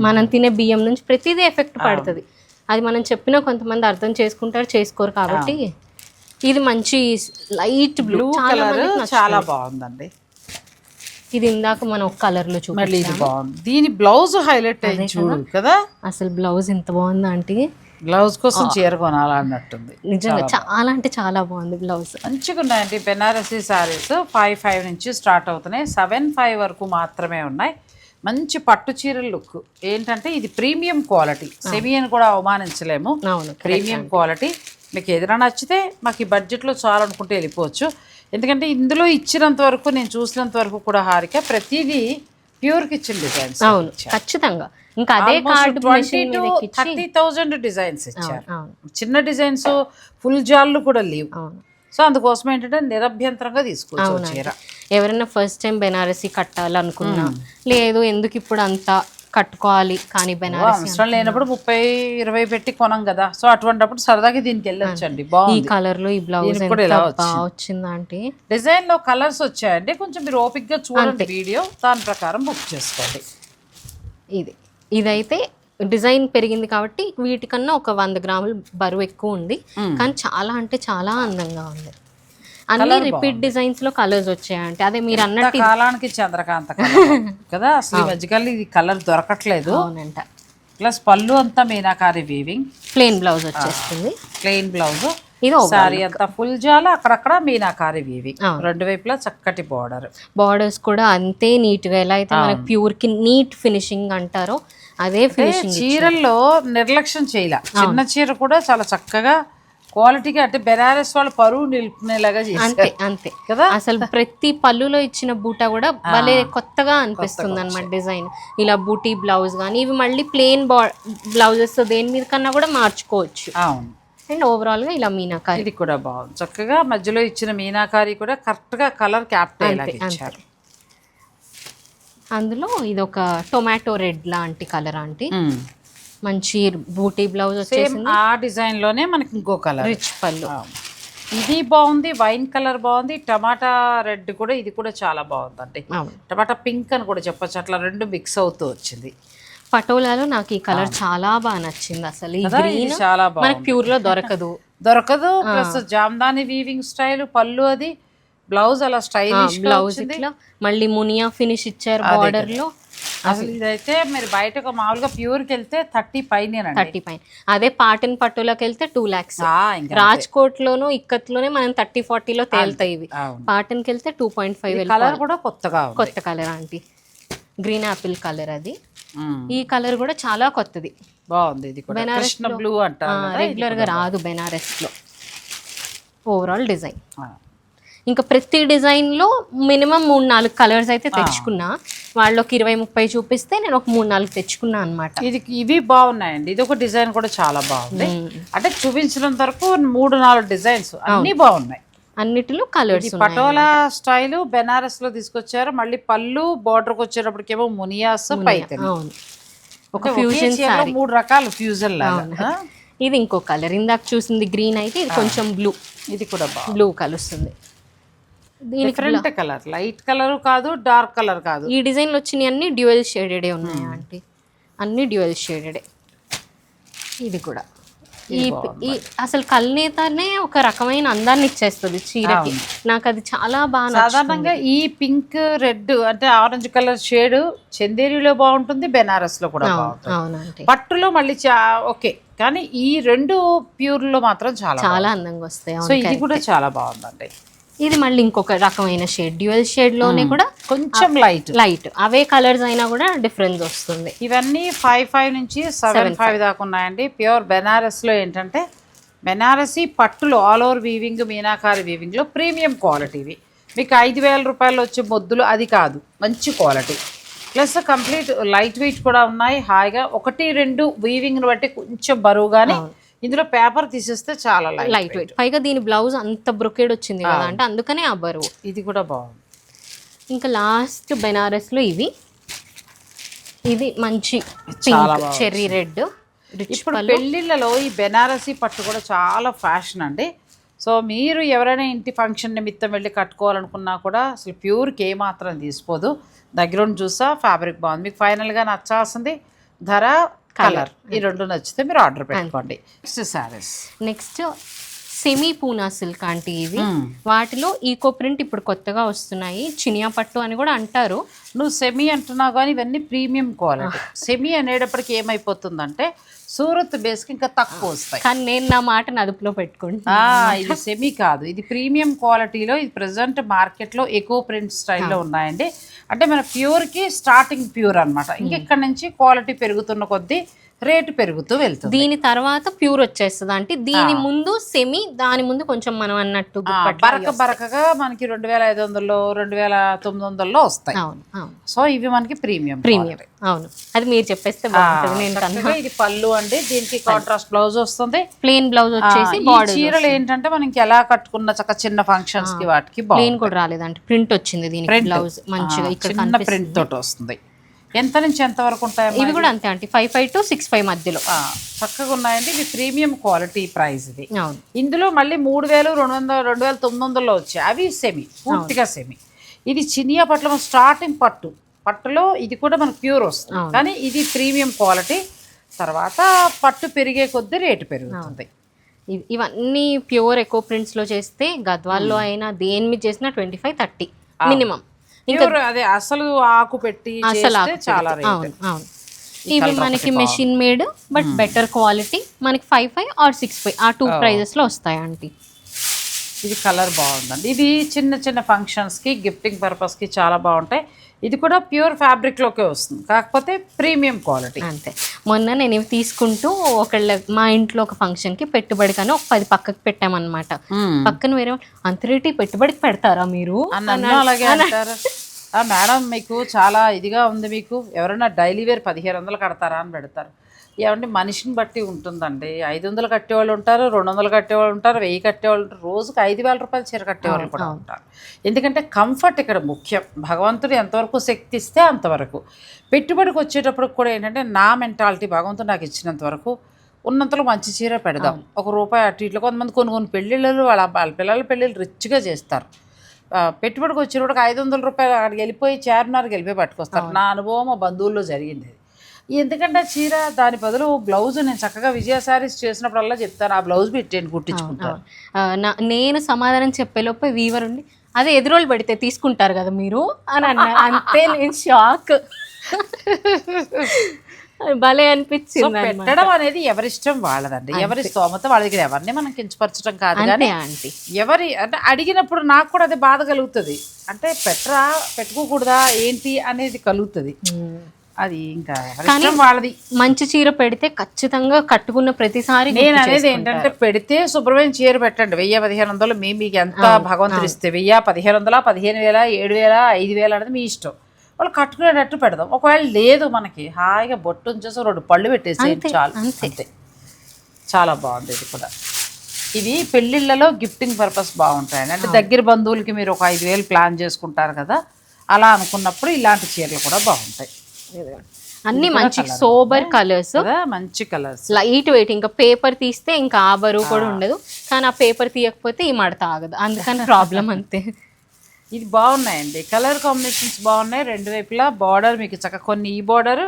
S2: మనం తినే బియ్యం నుంచి ప్రతిదీ ఎఫెక్ట్ పడుతుంది. అది మనం చెప్పినా కొంతమంది అర్థం చేసుకుంటారు, చేసుకోరు. కాబట్టి ఇది మంచి లైట్ బ్లూ
S1: కలర్ చాలా బాగుందండి.
S2: ఇది ఇందాక మనం ఒక కలర్ లో చూడాలి.
S1: ఇది బాగుంది. దీని బ్లౌజ్ హైలైట్ అయింది చూడు కదా.
S2: అసలు బ్లౌజ్ ఎంత బాగుంది అంటే,
S1: బ్లౌజ్ కోసం చీర కొనాలన్నట్టుంది.
S2: నిజంగా చాలా అంటే చాలా బాగుంది బ్లౌజ్.
S1: మంచిగా ఉన్నాయండి బెనారసీ సారీస్. 5 నుంచి స్టార్ట్ అవుతున్నాయి. 7 వరకు మాత్రమే ఉన్నాయి. మంచి పట్టు చీరల లుక్. ఏంటంటే ఇది ప్రీమియం క్వాలిటీ, సెమీ అని కూడా అవమానించలేము. Premium quality. మీకు ఏదైనా నచ్చితే మాకు ఈ బడ్జెట్లో చాలా అనుకుంటే వెళ్ళిపోవచ్చు. ఎందుకంటే ఇందులో ఇచ్చినంత వరకు, నేను చూసినంత వరకు కూడా హారిక ప్రతిదీ ప్యూర్కి ఇచ్చిన డిజైన్స్.
S2: అవును ఖచ్చితంగా. ఇంకా అదే
S1: 20,000 to 30,000 డిజైన్స్ ఇచ్చారు. చిన్న డిజైన్స్ ఫుల్ జాళ్ళు కూడా లేవు. సో అందుకోసం ఏంటంటే నిరభ్యంతరంగా తీసుకోవచ్చు చీర.
S2: ఎవరైనా ఫస్ట్ టైం బెనారసీ కట్టాలనుకున్నా, లేదు ఎందుకు ఇప్పుడు అంతా కట్టుకోవాలి, కానీ బెనారసీ
S1: అవసరం లేనప్పుడు 30-20 పెట్టి కొనం కదా. సో అటువంటిప్పుడు సరదాగా దీనికి వెళ్ళొచ్చండి.
S2: ఈ కలర్ లో ఈ బ్లౌజ్ వచ్చిందంటే
S1: డిజైన్ లో కలర్స్ వచ్చాయండి. కొంచెం మీరు ఓపిక్ గా చూడండి వీడియో, దాని ప్రకారం బుక్ చేసుకోండి.
S2: ఇదైతే డిజైన్ పెరిగింది కాబట్టి వీటికన్నా ఒక 100 గ్రాములు బరువు ఎక్కువ ఉంది, కానీ చాలా అంటే చాలా అందంగా ఉంది. అన్ని రిపీట్ డిజైన్స్ లో కలర్స్ వచ్చాయంటే, అదే మీరు అన్నట్టు
S1: కాలానికి చంద్రకాంత కదా. అసలు ఈ మధ్యకాలం ఇది కలర్ దొరకట్లేదు.
S2: అవునంట.
S1: ప్లస్ పళ్ళు అంతా మీనాకారి వీవింగ్,
S2: ప్లెయిన్ బ్లౌజ్ వచ్చేస్తుంది.
S1: Plain blouse.
S2: ఇది
S1: సారీ అంతా ఫుల్ జాల, అక్కడక్కడ మీనాకారి వీవింగ్, 2 వైపులా చక్కటి
S2: బార్డర్స్ కూడా అంతే నీట్ గా. ఎలా అయితే మనకి ప్యూర్ కి నీట్ ఫినిషింగ్ అంటారో అదే ఫినిషింగ్.
S1: చీరల్లో నిర్లక్ష్యం చేయాల. చిన్న చీర కూడా చాలా చక్కగా క్వాలిటీగా, అంటే బెనారస్ వాళ్ళు పరువు నిలుపుకునేలాగా చేస్తారు.
S2: అంతే కదా. అసలు ప్రతి పళ్ళులో ఇచ్చిన బూటా కూడా భలే కొత్తగా అనిపిస్తుంది అన్నమాట డిజైన్. ఇలా బూటీ బ్లౌజ్ కానీ, ఇవి మళ్ళీ ప్లెయిన్ బ్లౌజెస్ దేని మీద కన్నా కూడా మార్చుకోవచ్చు.
S1: అవును.
S2: అండ్ ఓవరాల్ గా ఇలా మీనాకారి
S1: ఇది కూడా బాగుంది. చక్కగా మధ్యలో ఇచ్చిన మీనాకారి కూడా కరెక్ట్ గా కలర్ క్యాప్ట్ ఇచ్చారు.
S2: అందులో ఇది ఒక టొమాటో రెడ్ లాంటి కలర్ ఆంటీ. మంచి బూటీ బ్లౌజ్ వచ్చేసింది.
S1: ఆ డిజైన్ లోనే మనకి ఇంకో కలర్
S2: రిచ్ పళ్ళు.
S1: ఇది బాగుంది. వైన్ కలర్ బాగుంది. టమాటా రెడ్ కూడా, ఇది కూడా చాలా బాగుందండి. టమాటా పింక్ అని కూడా చెప్పొచ్చు. అట్లా 2 మిక్స్ అవుతూ వచ్చింది.
S2: పటోలాలో నాకు ఈ కలర్ చాలా బాగా నచ్చింది. అసలు ఈ గ్రీన్
S1: చాలా
S2: మనకి ప్యూర్ లో దొరకదు.
S1: ప్లస్ జామ్దాని వీవింగ్ స్టైల్, పళ్ళు అది, బ్లౌజ్ అలా స్టైలిష్
S2: బ్లౌజ్ ఇట్లా మళ్ళీ మునియా ఫినిష్ ఇచ్చారు బార్డర్ లో.
S1: అసలు ఇదైతే మీరు బయట మామూలుగా ప్యూర్కి వెళ్తే 30 పైన.
S2: అదే పాటన్ పట్టులోకి వెళ్తే 2 lakhs. రాజ్కోట్ లోను ఇక్కత్ లోనే మనం 30-40 లో తేలుతాయి ఇవి. పాటన్ కి వెళ్తే 2.5.
S1: కలర్ కూడా కొత్త
S2: colour aunty. Green apple colour అది. ఈ కలర్ కూడా చాలా కొత్తది,
S1: బాగుంది. ఇది కూడా బెనారస్ బ్లూ అంటారు,
S2: రెగ్యులర్ గా రాదు బెనారస్ లో. ఓవరాల్ డిజైన్ ఇంకా ప్రతి డిజైన్ లో మినిమం 3-4 కలర్స్ అయితే తెచ్చుకున్నా. వాళ్ళకి 20-30 చూపిస్తే నేను ఒక 3-4 తెచ్చుకున్నా అనమాట.
S1: ఇవి బాగున్నాయండి. ఇది ఒక డిజైన్ కూడా చాలా బాగుంది. అంటే చూపించినంత వరకు 3-4 డిజైన్స్ అన్ని బాగున్నాయి.
S2: అన్నిటిలో కలర్స్.
S1: పటోలా స్టైల్ బెనారస్ లో తీసుకొచ్చారు. మళ్ళీ పళ్ళు బార్డర్కి వచ్చేటప్పటికేమో మునియాస్ పైతని.
S2: ఒక ఫ్యూజన్
S1: 3 రకాల ఫ్యూజన్ లాగా.
S2: ఇది ఇంకో కలర్, ఇందాక చూసింది గ్రీన్ అయితే ఇది కొంచెం బ్లూ,
S1: ఇది కూడా
S2: బ్లూ కలుస్తుంది.
S1: డిఫరెంట్ కలర్, లైట్ కలర్ కాదు, డార్క్ కలర్ కాదు.
S2: ఈ డిజైన్లు వచ్చినవి అన్ని డ్యూయల్ షేడెడే ఉన్నాయి ఆంటీ, అన్ని డ్యూయల్ షేడెడే. ఇది కూడా ఈ అసలు కల్నేతనే ఒక రకమైన అందాన్ని ఇచ్చేస్తుంది చీరకి. నాకు అది చాలా బాగా
S1: సాధారణంగా ఈ పింక్ రెడ్ అంటే ఆరెంజ్ కలర్ షేడ్ చందేరిలో బాగుంటుంది, బెనారస్ లో కూడా బాగుంటుంది.
S2: అవునండి,
S1: పట్టులో మళ్ళీ ఓకే, కానీ ఈ రెండు ప్యూర్ లో మాత్రం చాలా
S2: అందంగా వస్తాయి.
S1: సో ఇది కూడా చాలా బాగుందండి.
S2: ఇది మళ్ళీ ఇంకొక రకమైన షేడ్, డ్యూయల్ షేడ్ లోనే కూడా
S1: కొంచెం లైట్
S2: అవే కలర్స్ అయినా కూడా డిఫరెన్స్ వస్తుంది.
S1: ఇవన్నీ 5 నుంచి 7.5 దాకా ఉన్నాయండి. ప్యూర్ బెనారస్ లో ఏంటంటే బెనారసీ పట్టులో all over weaving, meenakari weaving లో ప్రీమియం క్వాలిటీవి. మీకు 5,000 రూపాయలు వచ్చే మొద్దులు అది కాదు, మంచి quality. Plus complete light weight కూడా ఉన్నాయి. హాయిగా 1-2 వీవింగ్ని బట్టి కొంచెం బరువుగానే, ఇందులో పేపర్ తీసేస్తే చాలా
S2: లైట్ వెయిట్. పైగా దీని బ్లౌజ్ అంత బ్రొకేడ్ వచ్చింది కదా అంటే అందుకనే ఆ బరువు.
S1: ఇది కూడా బాగుంది.
S2: ఇంకా లాస్ట్ బెనారస్ లో ఇది మంచి పింక్ చెర్రీ రెడ్.
S1: ఇప్పుడు పెళ్లిళ్ళలో ఈ బెనారసీ పట్టు కూడా చాలా ఫ్యాషన్ అండి. సో మీరు ఎవరైనా ఇంటి ఫంక్షన్ నిమిత్తం వెళ్ళి కట్టుకోవాలనుకున్నా కూడా అసలు ప్యూర్కి ఏమాత్రం తీసిపోదు. దగ్గరుండి చూసా ఫ్యాబ్రిక్ బాగుంది. మీకు ఫైనల్గా నచ్చాల్సింది ధర, కలర్, ఈ రెండు నచ్చితే మీరు ఆర్డర్ పెట్టుకోండి. Next saris,
S2: next semi Poona silk aunty. ఇవి వాటిలో ఈకో ప్రింట్ ఇప్పుడు కొత్తగా వస్తున్నాయి, చినియా పట్టు అని కూడా అంటారు.
S1: నువ్వు సెమీ అంటున్నావు కానీ ఇవన్నీ ప్రీమియం క్వాలిటీ. సెమీ అనేటప్పటికి ఏమైపోతుందంటే సూరత్ బేస్కి ఇంకా తక్కువ వస్తాయి.
S2: కానీ నేను నా మాట అదుపులో పెట్టుకుంటా.
S1: ఇది సెమీ కాదు, ఇది ప్రీమియం క్వాలిటీలో. ఇది ప్రజెంట్ మార్కెట్లో ఎకో ప్రింట్ స్టైల్లో ఉన్నాయండి. అంటే మన ప్యూర్కి స్టార్టింగ్ ప్యూర్ అనమాట. ఇంకెక్కడ నుంచి క్వాలిటీ పెరుగుతున్న కొద్దీ రేటు పెరుగుతూ వెళ్తుంది.
S2: దీని తర్వాత ప్యూర్ వచ్చేస్తుంది అంటే దీని ముందు సెమీ, దాని ముందు కొంచెం మనం అన్నట్టు
S1: బరకగా మనకి 2,500 2,900 వస్తాయి. సో ఇవి మనకి ప్రీమియం.
S2: అవును, అది మీరు చెప్పేస్తే బాగుంటుంది.
S1: ఇది పళ్ళు అండి, దీనికి కాంట్రాస్ట్ బ్లౌజ్ వస్తుంది,
S2: ప్లెయిన్ బ్లౌజ్ వచ్చేసి.
S1: చీరలు ఏంటంటే మనకి ఎలా కట్టుకున్న చక్క చిన్న ఫంక్షన్స్ కి వాటికి
S2: ప్లెయిన్ కూడా రాలేదంటే ప్రింట్ వచ్చింది దీనికి. బ్లౌజ్ మంచిగా ఇక్కడ
S1: ప్రింట్ తోటి వస్తుంది. ఎంత నుంచి ఎంత వరకు ఉంటాయి?
S2: ఇవి కూడా అంతే అంటే 5,500 to 6,500 మధ్యలో
S1: చక్కగా ఉన్నాయండి. ఇది ప్రీమియం క్వాలిటీ ప్రైస్. ఇది ఇందులో మళ్ళీ 3,200 2,900 వచ్చాయి. అవి సెమీ, పూర్తిగా సెమీ. ఇది చినియా పట్ల స్టార్టింగ్ పట్టులో ఇది కూడా మనకు ప్యూర్ వస్తుంది, కానీ ఇది ప్రీమియం క్వాలిటీ. తర్వాత పట్టు పెరిగే కొద్దీ రేటు పెరుగుతుంది.
S2: ఇవన్నీ ప్యూర్ ఎకో ప్రింట్స్ లో చేస్తే గద్వాల్లో అయినా దేని మీద చేసినా 25-30 మినిమం.
S1: ఇంకా అదే అసలు ఆకు పెట్టి చాలా రేట్.
S2: ఇవి మనకి machine made but better quality. మనకి 5,500 or 6,500 ఆ 2 ప్రైజెస్ లో వస్తాయి ఆంటీ.
S1: ఇది కలర్ బాగుందండి. ఇది చిన్న చిన్న ఫంక్షన్స్ కి, గిఫ్టింగ్ పర్పస్ కి చాలా బాగుంటాయి. ఇది కూడా ప్యూర్ ఫ్యాబ్రిక్ లోకే వస్తుంది, కాకపోతే ప్రీమియం క్వాలిటీ
S2: అంతే. మొన్న నేను ఇవి తీసుకుంటూ మా ఇంట్లో ఒక ఫంక్షన్ కి పెట్టుబడి కానీ ఒక 10 పక్కకు పెట్టామన్నమాట. పక్కన వేరే అంత రేటు పెట్టుబడికి పెడతారా మీరు
S1: అలాగే అంటారు. మేడం మీకు చాలా ఇదిగా ఉంది, మీకు ఎవరైనా డైలీ వేర్ 1,500 కడతారా అని పెడతారు. ఏమంటే మనిషిని బట్టి ఉంటుందండి. 500 కట్టేవాళ్ళు ఉంటారు, 200 కట్టేవాళ్ళు ఉంటారు, 1000 కట్టేవాళ్ళు ఉంటారు, రోజుకి 5,000 రూపాయలు చీర కట్టేవాళ్ళు కూడా ఉంటారు. ఎందుకంటే కంఫర్ట్ ఇక్కడ ముఖ్యం. భగవంతుడు ఎంతవరకు శక్తి ఇస్తే అంతవరకు. పెట్టుబడికి వచ్చేటప్పుడు కూడా ఏంటంటే నా మెంటాలిటీ, భగవంతుడు నాకు ఇచ్చినంత వరకు ఉన్నంతలో మంచి చీర పెడదాం. ₹1 అటు ఇట్లా కొంతమంది కొన్ని పెళ్ళిళ్ళు వాళ్ళ పిల్లల పెళ్ళిళ్ళు రిచ్గా చేస్తారు. పెట్టుబడికి వచ్చేటప్పుడు 500 రూపాయలు అక్కడికి వెళ్ళిపోయి చార్మినార్కి వెళ్ళిపోయి పట్టుకొస్తారు. నా అనుభవం మా బంధువుల్లో జరిగింది. ఎందుకంటే చీర దాని బదులు బ్లౌజ్ నేను చక్కగా విజయ శారీస్ చేసినప్పుడల్లా చెప్తాను, ఆ బ్లౌజ్ పెట్టి కుట్టించుకుంటాను.
S2: నేను సమాధానం చెప్పేలోపు వీవర్ ఉండి అదే ఎదురోళ్ళు పెడితే తీసుకుంటారు కదా మీరు అని అన్నారు. అంతే, నేను షాక్. భలే అనిపించింది.
S1: పెట్టడం అనేది ఎవరిష్టం వాళ్ళదండి, ఎవరి స్తోమత వాళ్ళ దగ్గర. ఎవరిని మనం కించపరచడం కాదు కానీ ఎవరి అంటే అడిగినప్పుడు నాకు కూడా అదే బాధ కలుగుతుంది. అంటే పెట్టుకోకూడదా ఏంటి అనేది కలుగుతుంది. అది ఇంకా వాళ్ళది.
S2: మంచి చీర పెడితే ఖచ్చితంగా కట్టుకున్న ప్రతిసారి
S1: నేను అనేది ఏంటంటే పెడితే శుభ్రమైన చీర పెట్టండి. 1,000-1,500 మీకు ఎంత భగవంతుడు ఇస్తే 1,000-1,500 15,000 7,000 5,000 అనేది మీ ఇష్టం. వాళ్ళు కట్టుకునేటట్టు పెడదాం. ఒకవేళ లేదు మనకి హాయిగా బొట్టు ఉంచేసి 2 పళ్ళు పెట్టేసి చాలు, అంతే. చాలా బాగుంది. ఇది కూడా ఇవి పెళ్ళిళ్ళలో గిఫ్టింగ్ పర్పస్ బాగుంటాయండి. అంటే దగ్గర బంధువులకి మీరు ఒక 5,000 ప్లాన్ చేసుకుంటారు కదా, అలా అనుకున్నప్పుడు ఇలాంటి చీరలు కూడా బాగుంటాయి.
S2: అన్ని మంచి సోబర్ కలర్స్,
S1: మంచి కలర్స్,
S2: లైట్ వెయిట్. ఇంకా పేపర్ తీస్తే ఇంకా ఆ బరువు కూడా ఉండదు, కానీ ఆ పేపర్ తీయకపోతే ఈ మడత ఆగదు, అందుకని ప్రాబ్లం అంతే.
S1: ఇది బాగున్నాయండి, కలర్ కాంబినేషన్స్ బాగున్నాయి రెండు వైపులా. బార్డర్ మీకు చక్కగా కొన్ని ఈ బార్డర్,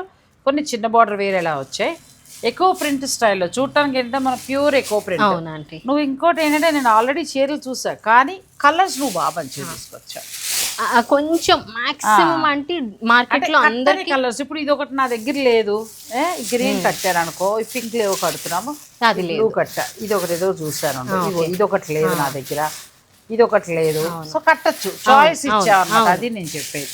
S1: కొన్ని చిన్న బార్డర్ వేరేలా వచ్చాయి. ఎక్కువ ప్రింట్ స్టైల్లో చూడటానికి ఏంటంటే మన ప్యూర్ ఎక్కువ ప్రింట్.
S2: అవునండి.
S1: నువ్వు ఇంకోటి ఏంటంటే నేను ఆల్రెడీ చీరలు చూసా, కానీ కలర్స్ నువ్వు బాగా మంచిగా తీసుకొచ్చావు.
S2: కొంచెం మాక్సిమం అంటే మార్కెట్ లో అందరి
S1: కలర్స్. ఇప్పుడు ఇది ఒకటి నా దగ్గర లేదు, గ్రీన్ కట్టాను అనుకో, ఈ పింక్ లేవు కడుతున్నాము,
S2: అది లేదు
S1: కట్ట. ఇది ఒకటి ఏదో చూసాను, ఇది ఒకటి లేదు నా దగ్గర, ఇది ఒకటి లేదు. సో కట్టచ్చు, చాయిస్ ఇచ్చావు, అది నేను చెప్పేది.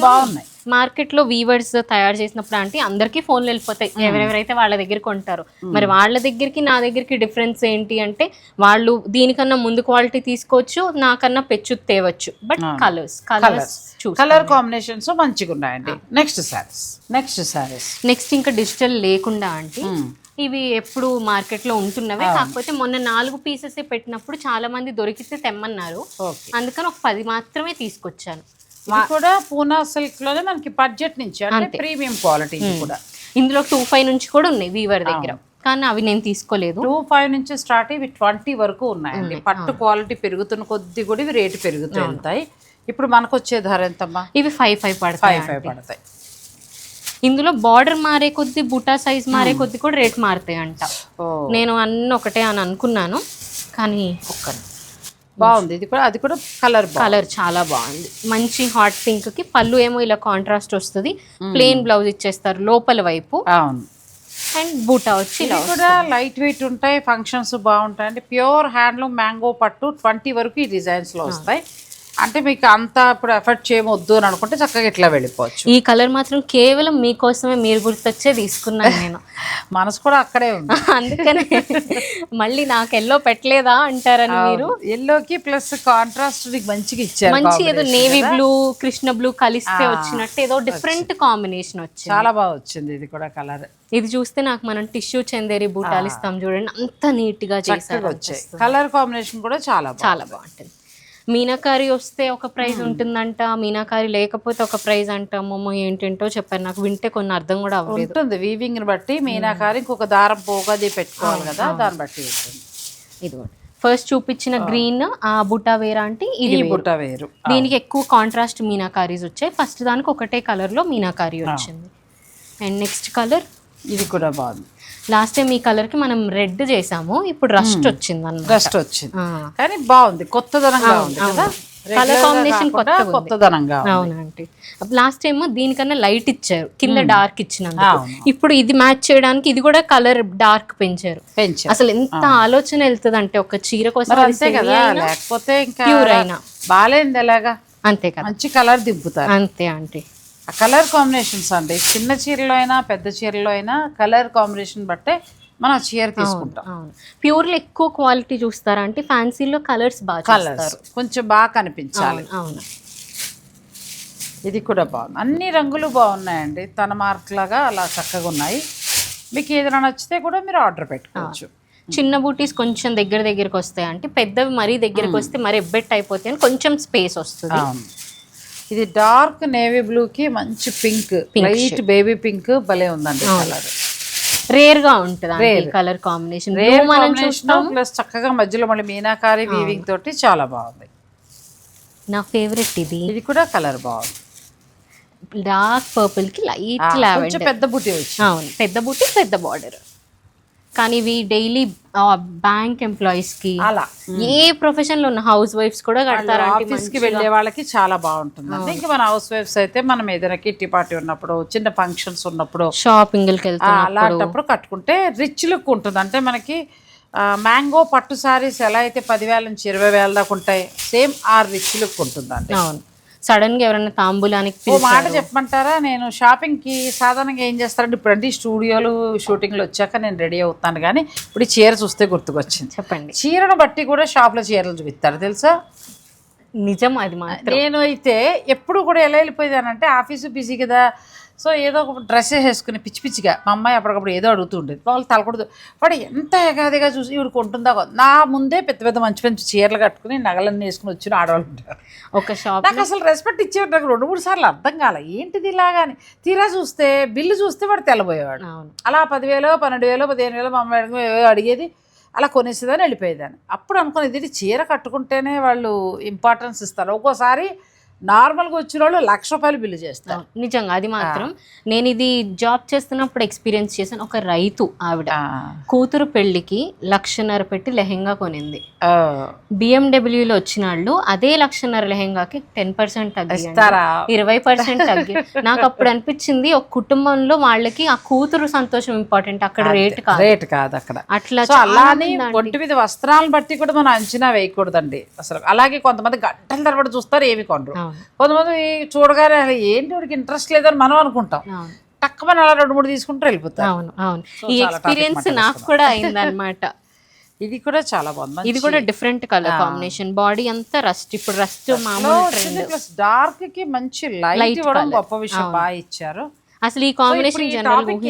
S1: బాగున్నాయి.
S2: మార్కెట్ లో వీవర్స్ తయారు చేసినప్పుడు అంటే అందరికి ఫోన్లు వెళ్ళిపోతాయి, ఎవరెవరైతే వాళ్ళ దగ్గర కొంటారు. మరి వాళ్ళ దగ్గరికి నా దగ్గరికి డిఫరెన్స్ ఏంటి అంటే, వాళ్ళు దీనికన్నా ముందు క్వాలిటీ తీసుకోవచ్చు, నాకన్నా పెచ్చు తేవచ్చు, బట్
S1: కలర్ కాంబినేషన్స్ మంచిగా ఉన్నాయండి. నెక్స్ట్
S2: ఇంకా డిజిటల్ లేకుండా అంటే ఇవి ఎప్పుడు మార్కెట్ లో ఉంటున్నవే, కాకపోతే మొన్న 4 పీసెస్ పెట్టినప్పుడు చాలా మంది దొరికితే తెమ్మన్నారు, అందుకని ఒక 10 మాత్రమే తీసుకొచ్చాను.
S1: కూడా పూనా సిల్క్ లోనే మనకి బడ్జెట్ నుంచి అంటే ప్రీమియం క్వాలిటీ కూడా.
S2: ఇందులో 25 నుంచి కూడా ఉన్నాయి వీవర్ దగ్గర, కానీ అవి నేను తీసుకోలేదు.
S1: 25 నుంచి స్టార్ట్ ఇవి 20 వరకు ఉన్నాయండి. పట్టు క్వాలిటీ పెరుగుతున్న కొద్ది కూడా ఇవి రేటు పెరుగుతూ ఉంటాయి. ఇప్పుడు మనకు వచ్చే ధర ఎంతమ్మా?
S2: ఇవి 5 పడతాయి. ఇందులో బార్డర్ మారే కొద్ది, బుటా సైజ్ మారే కొద్ది కూడా రేట్ మారుతాయి అంట. నేను అన్ని ఒకటే అని అనుకున్నాను, కానీ
S1: బాగుంది. ఇది కూడా, అది కూడా కలర్
S2: చాలా బాగుంది. మంచి హాట్ పింక్ కి పళ్ళు ఏమో ఇలా కాంట్రాస్ట్ వస్తుంది, ప్లెయిన్ బ్లౌజ్ ఇచ్చేస్తారు లోపల వైపు.
S1: అవును.
S2: అండ్ బూటా వచ్చి
S1: కూడా లైట్ వెయిట్ ఉంటాయి, ఫంక్షన్స్ బాగుంటాయి. అంటే ప్యూర్ హ్యాండ్లూమ్ మ్యాంగో పట్టు 20 వరకు ఈ డిజైన్స్ లో వస్తాయి. అంటే మీకు అంత ఇప్పుడు ఎఫర్ట్ చేయవద్దు అని అనుకుంటే చక్కగా ఇట్లా వెళ్ళిపోవచ్చు.
S2: ఈ కలర్ మాత్రం కేవలం మీకోసమే, మీరు గుర్తొచ్చే తీసుకున్నాను నేను.
S1: మనసు కూడా అక్కడే ఉంది,
S2: అందుకనే మళ్ళీ నాకు ఎల్లో పెట్టలేదా అంటారని మీరు.
S1: ఎల్లోకి ప్లస్ కాంట్రాస్ట్ మంచిగా ఇచ్చారు.
S2: మంచి ఏదో నేవీ బ్లూ కృష్ణ బ్లూ కలిస్తే వచ్చినట్టు ఏదో డిఫరెంట్ కాంబినేషన్ వచ్చింది,
S1: చాలా బాగా వచ్చింది. ఇది కూడా కలర్,
S2: ఇది చూస్తే నాకు మనం టిష్యూ చందేరి బూటాలు ఇస్తాం చూడండి, అంత నీట్ గా చేశారు.
S1: వచ్చాయి కలర్ కాంబినేషన్ కూడా చాలా
S2: బాగుంటుంది. మీనాకారి వస్తే ఒక ప్రైజ్ ఉంటుందంట, మీనాకారి లేకపోతే ఒక ప్రైజ్ అంటామో ఏంటంటో చెప్పారు, నాకు వింటే కొన్ని అర్థం కూడా అవ్వలేదు.
S1: వీవింగ్ ని బట్టి మీనాకారి ఇంకొక దారం పోగది పెట్టుకోవాలి కదా, దాన్ని బట్టి ఉంటుంది.
S2: ఇది ఫస్ట్ చూపించిన గ్రీన్ ఆ బుట్టా వేరా అంటే ఇది
S1: బుట్టా వేరు,
S2: దీనికి ఎక్కువ కాంట్రాస్ట్ మీనాకారీస్ వచ్చాయి. ఫస్ట్ దానికి ఒకటే కలర్ లో మీనాకారి వచ్చింది. అండ్ నెక్స్ట్ కలర్
S1: ఇది కూడా బాగుంది.
S2: లాస్ట్ టైం ఈ కలర్ కి మనం రెడ్ చేసాము, ఇప్పుడు రస్ట్ వచ్చింది
S1: కానీ బాగుంది, కొత్తదనంగా ఉంది కదా.
S2: కలర్ కాంబినేషన్
S1: కొత్తదనంగా.
S2: అవునండి. లాస్ట్ టైం దీనికన్నా లైట్ ఇచ్చారు, కింద డార్క్ ఇచ్చినందుకు. ఇప్పుడు ఇది మ్యాచ్ చేయడానికి ఇది కూడా కలర్ డార్క్ పెంచారు. అసలు ఎంత ఆలోచన వెళ్తుంది అంటే ఒక చీర కోసం,
S1: లేకపోతే ఇంకా ప్యూర్ అయినా బాగాలేంది ఎలాగా,
S2: అంతే కదా,
S1: మంచి కలర్ దింపుతారు
S2: అంతే అంటే.
S1: ఆ కలర్ కాంబినేషన్స్ అండి, చిన్న చీరలో అయినా పెద్ద చీరలో అయినా కలర్ కాంబినేషన్ బట్టే మనం చీర తీసుకుంటాం.
S2: ప్యూర్లో ఎక్కువ క్వాలిటీ చూస్తారా అంటే ఫ్యాన్సీలో కలర్స్ బాగా,
S1: కలర్స్ కొంచెం బాగా కనిపించాలి.
S2: అవును.
S1: ఇది కూడా బాగుంది, అన్ని రంగులు బాగున్నాయండి, తన మార్క్ లాగా అలా చక్కగా ఉన్నాయి. మీకు ఏదైనా నచ్చితే కూడా మీరు ఆర్డర్ పెట్టుకోవచ్చు.
S2: చిన్న బూటీస్ కొంచెం దగ్గరకు వస్తాయి అంటే, పెద్దవి మరీ దగ్గరకు వస్తే మరి ఎబ్బెట్ అయిపోతాయి అని కొంచెం స్పేస్ వస్తుంది.
S1: ఇది డార్క్ నేవీ బ్లూ కి మంచి పింక్, లైట్ బేబీ పింక్ భలే ఉందండి. కలర్
S2: రేర్ గా ఉంటుంది కలర్ కాంబినేషన్,
S1: ప్లస్ చక్కగా మధ్యలో మళ్ళీ మీనాకారి వీవింగ్ తోటి చాలా బాగుంది.
S2: నా ఫేవరెట్
S1: ఇది కూడా కలర్ బాగుంది.
S2: డార్క్ పర్పుల్ కి లైట్ లావెండర్,
S1: పెద్ద బూటీ వచ్చి.
S2: అవును, పెద్ద బూటీ పెద్ద బార్డర్. కానీ ఇవి డైలీ బ్యాంక్ ఎంప్లాయీస్ కి,
S1: అలా
S2: ఏ ప్రొఫెషన్ లో ఉన్న హౌస్ వైఫ్స్ కూడా కడతారు.
S1: ఆఫీస్ కి వెళ్ళే వాళ్ళకి చాలా బాగుంటుంది. ఇంకా మన హౌస్ వైఫ్స్ అయితే మనం ఏదైనా కిట్టి పార్టీ ఉన్నప్పుడు, చిన్న ఫంక్షన్స్ ఉన్నప్పుడు,
S2: షాపింగ్ కి
S1: అలాంటప్పుడు కట్టుకుంటే రిచ్ లుక్ ఉంటుంది. అంటే మనకి మ్యాంగో పట్టు సారీస్ ఎలా అయితే 10,000 నుంచి 20,000 దాకా ఉంటాయి, సేమ్ ఆ రిచ్ లుక్ ఉంటుంది. అంటే
S2: సడన్ గా ఎవరైనా తాంబూలానికి
S1: ఓ మాట చెప్పమంటారా, నేను షాపింగ్ కి సాధారణంగా ఏం చేస్తారంటే, ఇప్పుడు అంటే స్టూడియోలు షూటింగ్లు వచ్చాక నేను రెడీ అవుతాను, కానీ ఇప్పుడు ఈ చీర చూస్తే గుర్తుకొచ్చింది.
S2: చెప్పండి.
S1: చీరను బట్టి కూడా షాప్ లో చీరలు చూపిస్తారు తెలుసా?
S2: నిజం అది మాత్రం.
S1: నేను అయితే ఎప్పుడు కూడా ఎలా వెళ్ళిపోయానంటే, ఆఫీసు బిజీ కదా, సో ఏదో ఒక డ్రెస్ వేసుకుని పిచ్చి పిచ్చిగా మా అమ్మాయి అప్పటికప్పుడు ఏదో అడుగుతూ ఉండేది. వాళ్ళు తలకూడదు వాడు ఎంత ఎగాదిగా చూసి ఇవిడు కొంటుందా. నా ముందే పెద్ద పెద్ద మంచి మంచి చీరలు కట్టుకుని నగలన్నీ వేసుకుని వచ్చిన ఆడవాళ్ళు ఉంటారు.
S2: ఒక షాప్
S1: నాకు అసలు రెస్పెక్ట్ ఇచ్చేవాడు. నాకు 2-3 సార్లు అర్థం కాలే ఏంటిది ఇలాగాని. తీరా చూస్తే బిల్లు చూస్తే వాడు తెల్లబోయేవాడు. అలా 10,000 12,000 15,000 మా అమ్మాయి అడిగేది. అలా కొనేసేదని వెళ్ళిపోయేదాన్ని. అప్పుడు అనుకుని ఇది చీర కట్టుకుంటేనే వాళ్ళు ఇంపార్టెన్స్ ఇస్తారు. ఒక్కోసారి నార్మల్గా వచ్చిన వాళ్ళు ₹1,00,000 బిల్లు చేస్తారు.
S2: నిజంగా అది మాత్రం నేను ఇది జాబ్ చేస్తున్నప్పుడు ఎక్స్పీరియన్స్ చేశాను. ఒక రైతు ఆవిడ కూతురు పెళ్లికి 1,50,000 పెట్టి లెహెంగా కొనింది. BMWలో వచ్చిన వాళ్ళు అదే 1,50,000 లెహెంగాకి 10% తగ్గిస్తారా, 20% తగ్గి. నాకు అప్పుడు అనిపించింది ఒక కుటుంబంలో వాళ్ళకి ఆ కూతురు సంతోషం ఇంపార్టెంట్, అక్కడ రేట్ కాదు
S1: అక్కడ.
S2: అట్లా
S1: అలానే ఒంటి మీద వస్త్రాలను బట్టి కూడా మనం అంచనా వేయకూడదండి అసలు. అలాగే కొంతమంది గంటల తరబడి చూస్తారు, ఏమి కొనరు. కొంతమంది చూడగానే ఏంటి వాడికి ఇంట్రెస్ట్ లేదని మనం అనుకుంటాం. తక్కువ అలా 2-3 తీసుకుంటూ వెళ్ళిపోతాం.
S2: అవును అవును, ఈ ఎక్స్పీరియన్స్ నాకు కూడా అయిందనమాట.
S1: ఇది కూడా చాలా బాగుంది.
S2: ఇది కూడా డిఫరెంట్ కలర్ కాంబినేషన్. బాడీ అంతా రస్ట్, ఇప్పుడు రస్ట్ మామూలు ట్రెండ్.
S1: ప్లస్ డార్క్ కి మంచి లైట్ ఇవ్వడం గొప్ప విషయం. బాగా ఇచ్చారు.
S2: అసలు ఈ కాంబినేషన్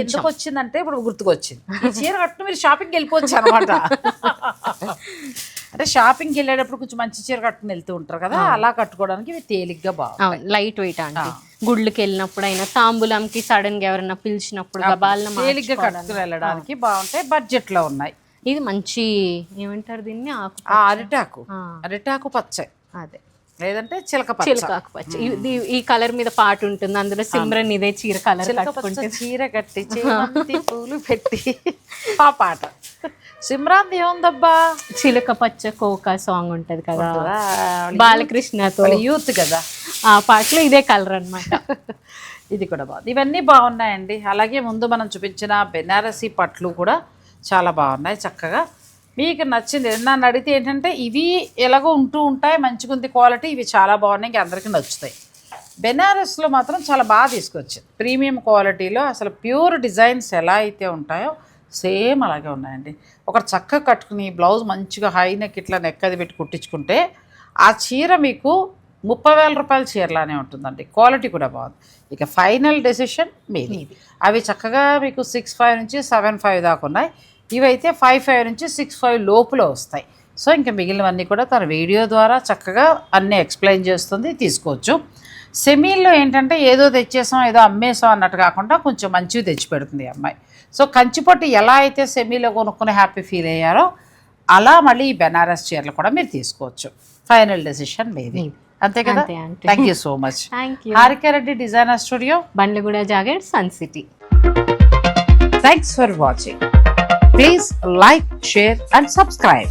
S1: ఎందుకు వచ్చిందంటే ఇప్పుడు గుర్తుకొచ్చింది. ఈ చీర కట్టు మీరు షాపింగ్కి వెళ్ళిపోవచ్చు అనమాట. అంటే షాపింగ్కి వెళ్ళేటప్పుడు కొంచెం మంచి చీర కట్టుకుని వెళ్తూ ఉంటారు కదా, అలా కట్టుకోవడానికి ఇవి తేలిగ్గా బాగుంది.
S2: లైట్ వెయిట్ అంటే గుళ్ళకి వెళ్ళినప్పుడు అయినా, తాంబూలంకి సడన్ గా ఎవరైనా పిలిచినప్పుడు
S1: తేలిగ్గా కట్టుకుని వెళ్ళడానికి బాగుంటాయి. బడ్జెట్ లో ఉన్నాయి.
S2: ఇది మంచి ఏమంటారు దీన్ని,
S1: అరిటాకు పచ్చ, అదే లేదంటే చిలకాకు
S2: పచ్చ. ఈ కలర్ మీద పాట ఉంటుంది అందులో. సిమ్రన్ ఇదే చీర కలర్
S1: చీర కట్టి చేమంతి పూలు పెట్టి ఆ పాట. సిమ్రాన్ ఏముందబ్బా,
S2: చిలక పచ్చ కోక సాంగ్ ఉంటది కదా బాలకృష్ణతో,
S1: యూత్ కదా,
S2: ఆ పాటలో ఇదే కలర్ అన్నమాట.
S1: ఇది కూడా బాగుంది. ఇవన్నీ బాగున్నాయండి. అలాగే ముందు మనం చూపించిన బెనారసీ పట్లు కూడా చాలా బాగున్నాయి. చక్కగా మీకు నచ్చింది. నన్ను అడిగితే ఏంటంటే ఇవి ఎలాగో ఉంటూ ఉంటాయి, మంచిగా ఉంది క్వాలిటీ, ఇవి చాలా బాగున్నాయి, ఇంక అందరికీ నచ్చుతాయి. బెనారస్లో మాత్రం చాలా బాగా తీసుకొచ్చింది. ప్రీమియం క్వాలిటీలో అసలు ప్యూర్ డిజైన్స్ ఎలా అయితే ఉంటాయో సేమ్ అలాగే ఉన్నాయండి. ఒకటి చక్కగా కట్టుకుని బ్లౌజ్ మంచిగా హై నెక్ ఇట్లా నెక్ అది పెట్టి కుట్టించుకుంటే ఆ చీర మీకు 30,000 రూపాయల చీరలానే ఉంటుందండి. క్వాలిటీ కూడా బాగుంది. ఇక ఫైనల్ డెసిషన్ మీది. అవి చక్కగా మీకు 6,500 నుంచి 7,500 దాకా ఉన్నాయి. ఇవైతే 5,500 నుంచి 6,500 లోపల వస్తాయి. సో ఇంకా మిగిలినవన్నీ కూడా తన వీడియో ద్వారా చక్కగా అన్నీ ఎక్స్ప్లెయిన్ చేస్తుంది, తీసుకోవచ్చు. సెమీల్లో ఏంటంటే ఏదో తెచ్చేసాం ఏదో అమ్మేసాం అన్నట్టు కాకుండా కొంచెం మంచివి తెచ్చి పెడుతుంది అమ్మాయి. సో కంచిపట్టు ఎలా అయితే సెమీలో కొనుక్కుని హ్యాపీ ఫీల్ అయ్యారో అలా మళ్ళీ ఈ బెనారస్ చీరలు కూడా మీరు తీసుకోవచ్చు. ఫైనల్ డెసిషన్ మీది, అంతే కదా. Thank you so much. Harika Reddy designer studio,
S2: Bandlaguda జాగెట్, sun city.
S1: Thanks for watching. Please like, share and subscribe.